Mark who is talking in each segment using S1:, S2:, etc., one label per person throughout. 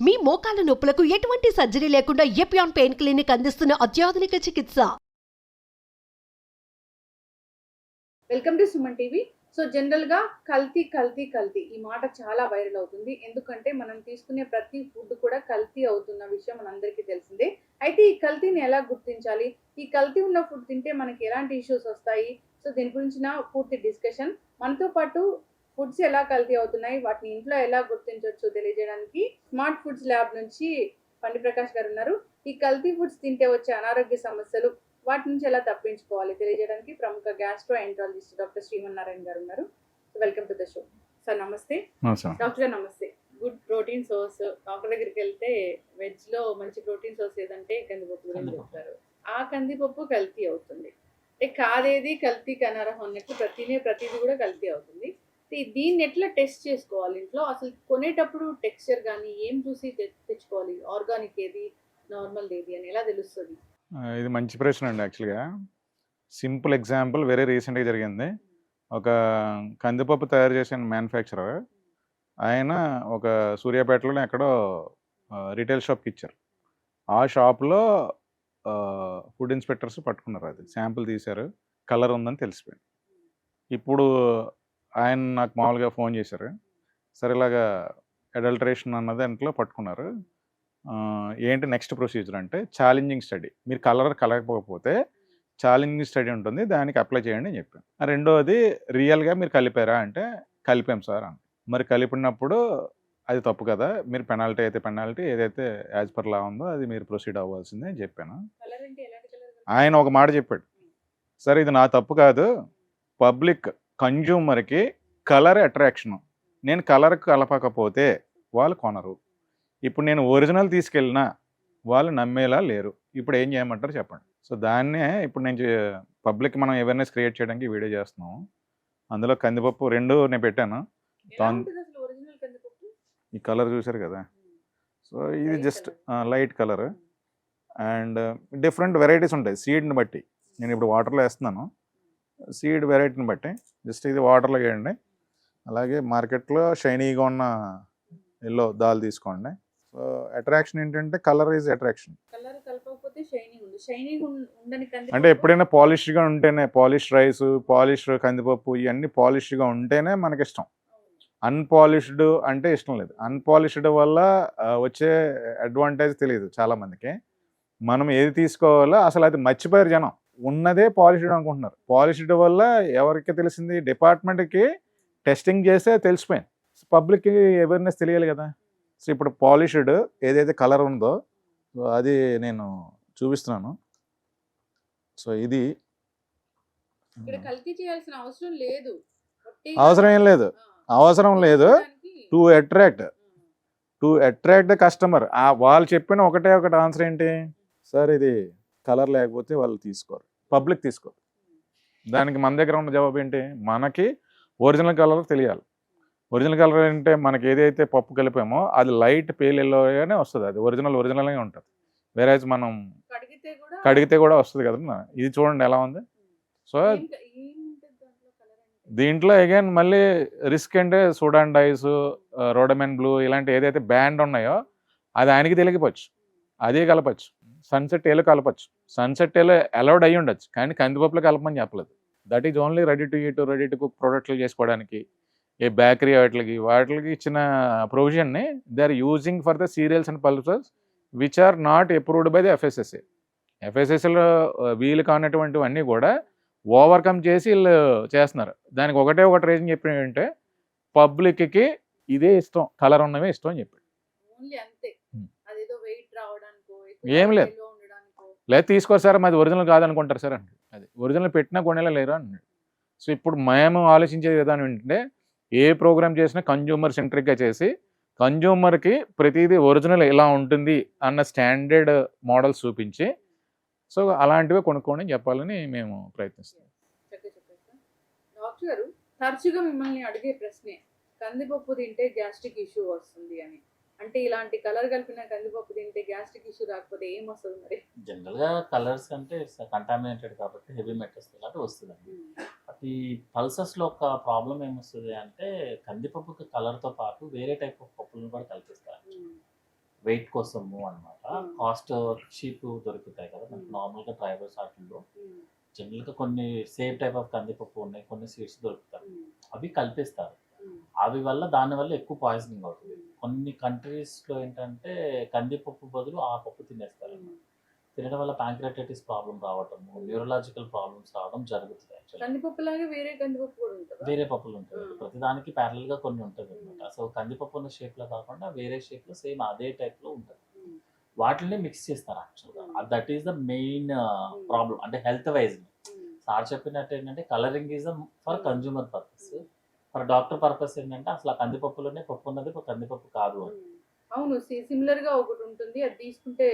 S1: మీ మోకాల నొప్పులకు ఎటువంటి సర్జరీ లేకుండా ఎపియాన్ పెయిన్ క్లినిక్ అందిస్తున్న అత్యాధునిక చికిత్స.
S2: Welcome to Suman TV. So జనరల్గా కల్తీ కల్తీ కల్తీ ఈ మాట చాలా వైరల్ అవుతుంది. ఎందుకంటే మనం తీసుకునే ప్రతి ఫుడ్ కూడా కల్తీ అవుతున్న విషయం మనందరికీ తెలిసిందే. అయితే ఈ కల్తీని ఎలా గుర్తించాలి, ఈ కల్తీ ఉన్న ఫుడ్ తింటే మనకి ఎలాంటి ఇష్యూస్ వస్తాయి, సో దీని గురించిన పూర్తి డిస్కషన్. మనతో పాటు ఫుడ్స్ ఎలా కల్తీ అవుతున్నాయి, వాటిని ఇంట్లో ఎలా గుర్తించవచ్చు తెలియజేయడానికి స్మార్ట్ ఫుడ్స్ ల్యాబ్ నుంచి పండి ప్రకాష్ గారు ఉన్నారు. ఈ కల్తీ ఫుడ్స్ తింటే వచ్చే అనారోగ్య సమస్యలు, వాటి నుంచి ఎలా తప్పించుకోవాలి తెలియజేయడానికి ప్రముఖ గ్యాస్ట్రో ఎంట్రాలజిస్ట్ డాక్టర్ శ్రీమన్నారాయణ గారు ఉన్నారు. Welcome to the show sir. నమస్తే డాక్టర్ గారు. నమస్తే. గుడ్ ప్రోటీన్ సోర్స్, డాక్టర్ దగ్గరికి వెళ్తే వెజ్ లో మంచి ప్రోటీన్ సోర్స్ ఏదంటే కందిపప్పు గురించి చెప్తారు. ఆ కందిపప్పు కల్తీ అవుతుంది. అంటే కాదేది కల్తీకి అనర్హం అన్నట్టు ప్రతిదీ కూడా కల్తీ అవుతుంది. దీన్ని ఎట్లా టెస్ట్ చేసుకోవాలి ఇంట్లో? అసలు కొనేటప్పుడు టెక్స్చర్ కానీ ఏం చూసి తెచ్చుకోవాలి? ఆర్గానిక్ ఏది, నార్మల్ ఏది అని ఎలా తెలుస్తుంది?
S3: ఇది మంచి ప్రశ్న అండి. యాక్చువల్గా సింపుల్ ఎగ్జాంపుల్ వెరీ రీసెంట్గా జరిగింది. ఒక కందిపప్పు తయారు చేసిన మ్యానుఫ్యాక్చరర్ ఆయన ఒక సూర్యాపేటలో ఎక్కడో రీటైల్ షాప్కి ఇచ్చారు. ఆ షాప్లో ఫుడ్ ఇన్స్పెక్టర్స్ పట్టుకున్నారు. అది శాంపుల్ తీశారు, కలర్ ఉందని తెలిసిపోయింది. ఇప్పుడు ఆయన నాకు మామూలుగా ఫోన్ చేశారు. సరే ఇలాగా అడల్టరేషన్ అన్నది దాంట్లో పట్టుకున్నారు, ఏంటి నెక్స్ట్ ప్రొసీజర్ అంటే ఛాలెంజింగ్ స్టడీ. మీరు కలర్ కలగకపోతే ఛాలెంజింగ్ స్టడీ ఉంటుంది, దానికి అప్లై చేయండి అని చెప్పాను. రెండోది రియల్గా మీరు కలిపారా అంటే కలిపాం సార్ అని. మరి కలిపినప్పుడు అది తప్పు కదా, మీరు పెనాల్టీ అయితే పెనాల్టీ, ఏదైతే యాజ్ పర్ లా ఉందో అది మీరు ప్రొసీడ్ అవ్వాల్సిందే అని చెప్పాను. ఆయన ఒక మాట చెప్పాడు, సరే ఇది నా తప్పు కాదు, పబ్లిక్ కన్జ్యూమర్కి కలర్ అట్రాక్షను, నేను కలర్ కలపకపోతే వాళ్ళు కొనరు. ఇప్పుడు నేను ఒరిజినల్ తీసుకెళ్ళినా వాళ్ళు నమ్మేలా లేరు. ఇప్పుడు ఏం చేయమంటారు చెప్పండి. సో దాన్నే ఇప్పుడు నేను పబ్లిక్ మనం అవేర్నెస్ క్రియేట్ చేయడానికి వీడియో చేస్తున్నాము. అందులో కందిపప్పు రెండు నేను పెట్టాను. ఈ కలర్ చూసారు కదా, సో ఇది just light colour and different varieties ఉంటాయి సీడ్ని బట్టి. నేను ఇప్పుడు వాటర్లో వేస్తున్నాను, సీడ్ వెరైటీని బట్టి జస్ట్ ఇది వాటర్లో వేయండి. అలాగే మార్కెట్లో షైనీగా ఉన్న ఎల్లో దాల్ తీసుకోండి. సో అట్రాక్షన్ ఏంటంటే కలర్ ఈజ్ అట్రాక్షన్. అంటే ఎప్పుడైనా పాలిష్డ్గా ఉంటేనే, పాలిష్ రైస్, పాలిష్ కందిపప్పు ఇవన్నీ పాలిష్డ్గా ఉంటేనే మనకి ఇష్టం. అన్పాలిష్డ్ అంటే ఇష్టం లేదు. అన్పాలిష్డ్ వల్ల వచ్చే అడ్వాంటేజ్ తెలియదు చాలామందికి. మనం ఏది తీసుకోవాలో అసలు అది మర్చిపోయారు జనం. ఉన్నదే పాలిష్డ్ అనుకుంటున్నారు. పాలిష్డ్ వల్ల ఎవరికి తెలిసింది, డిపార్ట్మెంట్కి టెస్టింగ్ చేస్తే తెలిసిపోయింది. పబ్లిక్కి అవేర్నెస్ తెలియాలి కదా. సో ఇప్పుడు పాలిష్డ్ ఏదైతే కలర్ ఉందో అది నేను చూపిస్తున్నాను. సో ఇది అవసరం ఏం లేదు, అవసరం లేదు. To attract the customer. వాళ్ళు చెప్పిన ఒకటే ఒకటి ఆన్సర్ ఏంటి, సార్ ఇది కలర్ లేకపోతే వాళ్ళు తీసుకోరు, పబ్లిక్ తీసుకోరు. దానికి మన దగ్గర ఉన్న జవాబు ఏంటి, మనకి ఒరిజినల్ కలర్ తెలియాలి. ఒరిజినల్ కలర్ అంటే మనకి ఏదైతే పప్పు కలిపామో అది లైట్ పేల్ ఎల్లోగానే వస్తుంది, అది ఒరిజినల్గా ఉంటుంది. వేరే మనం కడిగితే కూడా వస్తుంది కదా. ఇది చూడండి ఎలా ఉంది. సో దీంట్లో అగైన్ మళ్ళీ రిస్క్ అంటే సూడాన్ డైస్, రోడమెన్ బ్లూ ఇలాంటి ఏదైతే బ్యాండ్ ఉన్నాయో అది ఆయనకి తెలియకపోవచ్చు, అదే కలపచ్చు. సన్సెట్ ఏలో కలపచ్చు, సన్సెట్ ఏలో అలౌడ్ అయ్యి ఉండొచ్చు, కానీ కందిపప్పులో కలపమని చెప్పలేదు. That is only ready to eat, ready to cook ప్రొడక్ట్లు చేసుకోవడానికి, ఏ బేకరీ వాటికి ఇచ్చిన ప్రొవిజన్ని they are using for the cereals and pulses which are not approved by the FSSA. ఎఫ్ఎస్ఎస్ఏలో వీలు కానటువంటివన్నీ కూడా ఓవర్కమ్ చేసి వీళ్ళు చేస్తున్నారు. దానికి ఒకటి రీజన్ చెప్పినంటే పబ్లిక్కి ఇదే ఇష్టం, కలర్ ఉన్నవే ఇష్టం అని చెప్పాడు. ఏం లేదు, లేదు తీసుకోరు సార్, మాది ఒరిజినల్ కాదనుకుంటారు సార్ అంటే. అది ఒరిజినల్ పెట్టినా కొనేలా లేరు అన్నాడు. సో ఇప్పుడు మేము ఆలోచించే విధానం ఏంటంటే ఏ ప్రోగ్రామ్ చేసినా కన్జ్యూమర్ సెంట్రిక్గా చేసి కన్జ్యూమర్కి ప్రతిదీ ఒరిజినల్ ఎలా ఉంటుంది అన్న స్టాండర్డ్ మోడల్స్ చూపించి సో అలాంటివి కొనుక్కోండి చెప్పాలని మేము ప్రయత్నిస్తాం.
S2: డాక్టర్ గారు, తరచుగా మిమ్మల్ని అడిగే ప్రశ్నే కందిపప్పు తింటే గ్యాస్ట్రిక్ ఇష్యూ వస్తుంది అని. అంటే ఇలాంటి కలర్ కలిపిన కందిపప్పు తింటే గ్యాస్ట్రిక్ ఇష్యూ రాకపోతే ఏం వస్తుంది మరి?
S4: జనరల్గా కలర్స్ అంటే కంటామినేటెడ్ కాబట్టి హెవీ మెటల్స్ కాబట్టి వస్తుందండి. బట్ ఈ పల్సెస్లో ఒక ప్రాబ్లం ఏమొస్తుంది అంటే కందిపప్పుకి కలర్తో పాటు వేరే టైప్ ఆఫ్ పప్పులను కూడా కల్పిస్తారు. వెయిట్ కోసము అనమాట.
S2: Hmm.
S4: కాస్ట్ చీప్ దొరుకుతాయి కదా మనకి నార్మల్గా డ్రైవర్స్ వాటిల్లో. జనరల్గా కొన్ని సేమ్ టైప్ ఆఫ్ కందిపప్పు ఉన్నాయి, కొన్ని సీడ్స్ దొరుకుతాయి, అవి కలిపేస్తారు. అవి వల్ల దానివల్ల ఎక్కువ పాయిజనింగ్ అవుతుంది. కొన్ని కంట్రీస్లో ఏంటంటే కందిపప్పు బదులు ఆ పప్పు తినేస్తారు. తినడం వల్ల ప్యాంక్రియాటైటిస్ ప్రాబ్లం రావటము, న్యూరలాజికల్ ప్రాబ్లమ్స్ రావడం జరుగుతుంది. యాక్చువల్లీ
S2: కందిపప్పు లాగే వేరే కందిపప్పు కూడా ఉంటుందా?
S4: వేరే పప్పులు ఉంటాయి, ప్రతిదానికి ప్యారల్గా కొన్ని ఉంటుంది అనమాట. సో కందిపప్పు ఉన్న షేప్లో కాకుండా వేరే షేప్లో సేమ్ అదే టైప్లో ఉంటుంది. వాటిని మిక్స్ చేస్తారు యాక్చువల్గా. That is the main problem. అంటే హెల్త్ వైజ్ సార్ చెప్పినట్టు ఏంటంటే colouring is for consumer purpose, for doctor purpose ఏంటంటే అసలు ఆ కందిపప్పులోనే పప్పు ఉన్నది కందిపప్పు కాదు అని.
S2: అవును, సిమిలర్ గా ఒకటి ఉంటుంది, అది తీసుకుంటే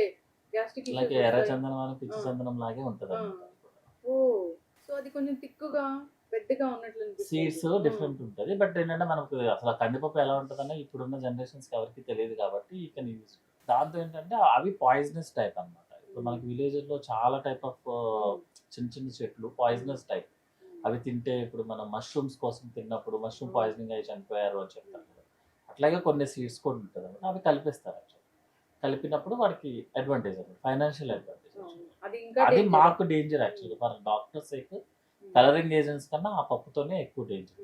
S2: గ్యాస్ట్రిక్
S4: అలాగే ఎర్ర చందనం అని పిచ్చి చందనం లాగే ఉంటుంది అన్నమాట.
S2: ఓ, సో అది కొంచెం తిక్కుగా పెద్దగా ఉన్నట్లు
S4: సీడ్స్ డిఫరెంట్ ఉంటుంది, బట్ ఏంటంటే మనకు అసలు ఆ కందిపప్పు ఎలా ఉంటుందనే ఇప్పుడున్న జనరేషన్స్కి ఎవరికి తెలియదు కాబట్టి ఈ కెన్ యూజ్. దాంతో ఏంటంటే అవి పాయిజనస్ టైప్ అన్నమాట. ఇప్పుడు మనకి విలేజ్లో చాలా టైప్ ఆఫ్ చిన్న చిన్న చెట్లు పాయిజనస్ టైప్. అవి తింటే ఇప్పుడు మనం మష్రూమ్స్ కోసం తిన్నప్పుడు మష్రూమ్ పాయిజనింగ్ అయ్యి చనిపోయారు అని చెప్తారు కదా, అట్లాగే కొన్ని సీడ్స్ కూడా ఉంటుంది అన్నమాట. అవి కలిపేస్తారు యాక్చువల్లీ. కలిపినప్పుడు వాడికి అడ్వాంటేజ్ అన్నమాట, ఫైనాన్షియల్ అడ్వాంటేజ్. అది మాకు డేంజర్ యాక్చువల్లీ. ఫర్ డాక్టర్స్ అయితే కలరింగ్ ఏజెంట్స్ కన్నా ఆ పప్పుతోనే ఎక్కువ డేంజర్.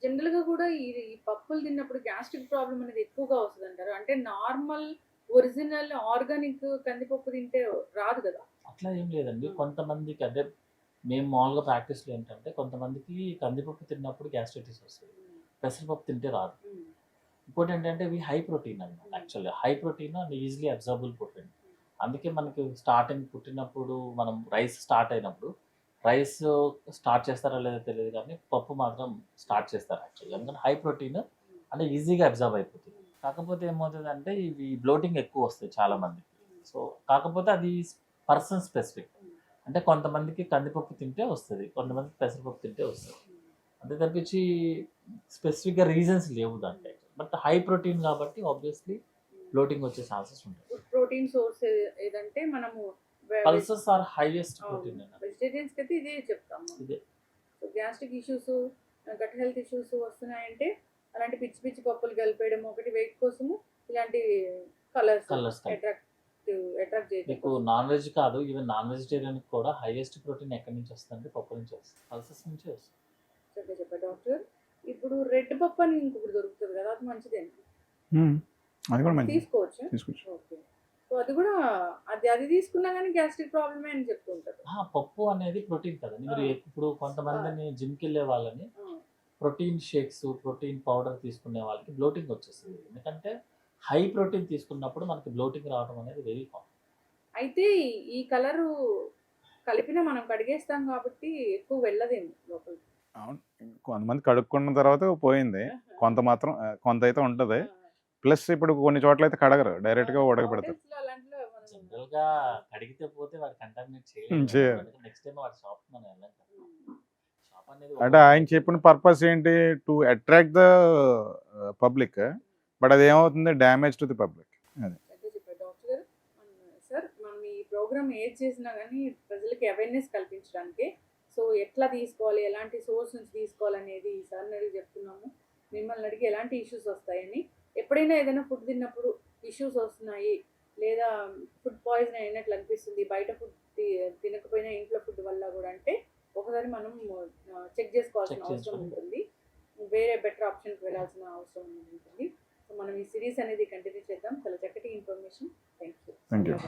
S2: జనరల్ గా కూడా ఈ పప్పులు తిన్నప్పుడు గ్యాస్ట్రిక్ ప్రాబ్లం అనేది ఎక్కువగా వస్తుంది అంటారు. అంటే నార్మల్ ఒరిజినల్ ఆర్గానిక్ కందిపప్పు తింటే రాదు కదా?
S4: అట్లా ఏం లేదండి. కొంతమందికి అదే మేము మామూలుగా ప్రాక్టీస్లో ఏంటంటే కొంతమందికి కందిపప్పు తిన్నప్పుడు గ్యాస్ట్రైటిస్ వస్తుంది, పెసరపప్పు తింటే రాదు. ఇంకోటి ఏంటంటే ఇవి హై ప్రోటీన్ అన్నమాట. Actually high protein and easily అబ్జర్బుల్ protein. అందుకే మనకి స్టార్టింగ్ పుట్టినప్పుడు మనం రైస్ స్టార్ట్ అయినప్పుడు రైస్ స్టార్ట్ చేస్తారో లేదో తెలియదు కానీ పప్పు మాత్రం స్టార్ట్ చేస్తారు యాక్చువల్లీ. ఎందుకంటే హై ప్రోటీన్ అంటే ఈజీగా అబ్జర్వ్ అయిపోతుంది. కాకపోతే ఏమవుతుంది అంటే ఇవి బ్లోటింగ్ ఎక్కువ వస్తాయి చాలా మందికి. సో కాకపోతే అది పర్సన్ స్పెసిఫిక్. అంటే కొంతమందికి కందిపప్పు తింటే వస్తుంది, కొంతమందికి పెసరపప్పు తింటే వస్తుంది. అంతే తప్పించి స్పెసిఫిక్గా రీజన్స్ లేవు దాంట్లో. బట్ హై ప్రోటీన్ కాబట్టి ఆబ్వియస్లీ బ్లోటింగ్ వచ్చే ఛాన్సెస్ ఉంటాయి.
S2: ప్రోటీన్ సోర్స్ ఏదంటే మనము
S4: pulses are highest protein.
S2: Vegetarians కి అయితే ఇదే చెప్తాము.
S4: ఇదే.
S2: So gastric issues, gut health issues వస్తున్నాయంటే అలాంటి పిచ్చి పిచ్చి పప్పులు కలిపేయడం ఒకటి, వెయిట్ కోసము ఇలాంటి కలర్స్ అట్రాక్ట్ చేయడం.
S4: మీకు నాన్ వెజ్ కాదు, ఈవెన్ నాన్ వెజిటేరియన్ కూడా హైయెస్ట్ ప్రోటీన్ ఎక్కడి నుంచి వస్తుంది? పప్పు నుంచి వస్తుంది, పల్సెస్ నుంచి వస్తుంది.
S2: చక్కగా చెప్పారు డాక్టర్. ఇప్పుడు రెడ్ పప్పు అని ఇంకొకటి దొరుకుతుంది కదా, అది మంచిదేనా?
S3: అది కూడా మంచిది,
S2: తీసుకోవచ్చు. ఓకే. సో అది కూడా అది తీసుకున్నా కానీ గ్యాస్ట్రిక్ ప్రాబ్లమే అని చెప్తుంటారు.
S4: పప్పు అనేది ప్రోటీన్ కదండి. మీరు ఇప్పుడు కొంతమందిని జిమ్కి వెళ్ళే వాళ్ళని ప్రోటీన్ షేక్స్, ప్రోటీన్ పౌడర్ తీసుకునే వాళ్ళకి బ్లోటింగ్ వచ్చేస్తుంది. ఎందుకంటే హై ప్రోటీన్ తీసుకున్నప్పుడు మనకి బ్లోటింగ్ రావడం అనేది వెరీ కామన్.
S2: అయితే ఈ కలరు కలిపిన మనం కడిగేస్తాం కాబట్టి ఎక్కువ వెళ్ళదేమో లోపలికి.
S3: అవును, కొంతమంది కడుక్కున్న తర్వాత పోయింది, కొంత అయితే ఉంటుంది. ప్లస్ ఇప్పుడు కొన్ని చోట్ల అయితే కడగరు, డైరెక్ట్గా ఉడకబెడతారు.
S4: జనరల్ గా కడిగితే పోతే వాడు కంటామినేట్
S3: చేయరు.
S4: చేయలేదు. నెక్స్ట్ టైం వాడి షాప్ మనం వెళ్ళాం కదా. షాప్ అనేది
S3: అంటే ఆయన చెప్పిన పర్పస్ ఏంటి? To attract the public, but అది ఏమవుతుంది, damage to the public.
S2: Doctor గారు, సార్ మనం ఈ ప్రోగ్రామ్ ఏది చేసినా కానీ ప్రజలకి అవేర్నెస్ కల్పించడానికి, సో ఎట్లా తీసుకోవాలి, ఎలాంటి సోర్స్ నుంచి తీసుకోవాలనేది ఈసారి అడిగి చెప్తున్నాము. మిమ్మల్ని అడిగి ఎలాంటి ఇష్యూస్ వస్తాయని, ఎప్పుడైనా ఏదైనా ఫుడ్ తిన్నప్పుడు ఇష్యూస్ వస్తున్నాయి లేదా ఫుడ్ పాయిజన్ అయినట్లు అనిపిస్తుంది, బయట ఫుడ్ తినకపోయినా ఇంట్లో ఫుడ్ వల్ల కూడా అంటే ఒకసారి మనం చెక్ చేసుకోవాల్సిన అవసరం ఉంటుంది. వేరే బెటర్ ఆప్షన్కి వెళ్ళాల్సిన అవసరం ఉంటుంది. సో మనం ఈ సిరీస్ అనేది కంటిన్యూ చేద్దాం. చాలా చక్కటి ఇన్ఫర్మేషన్. Thank you.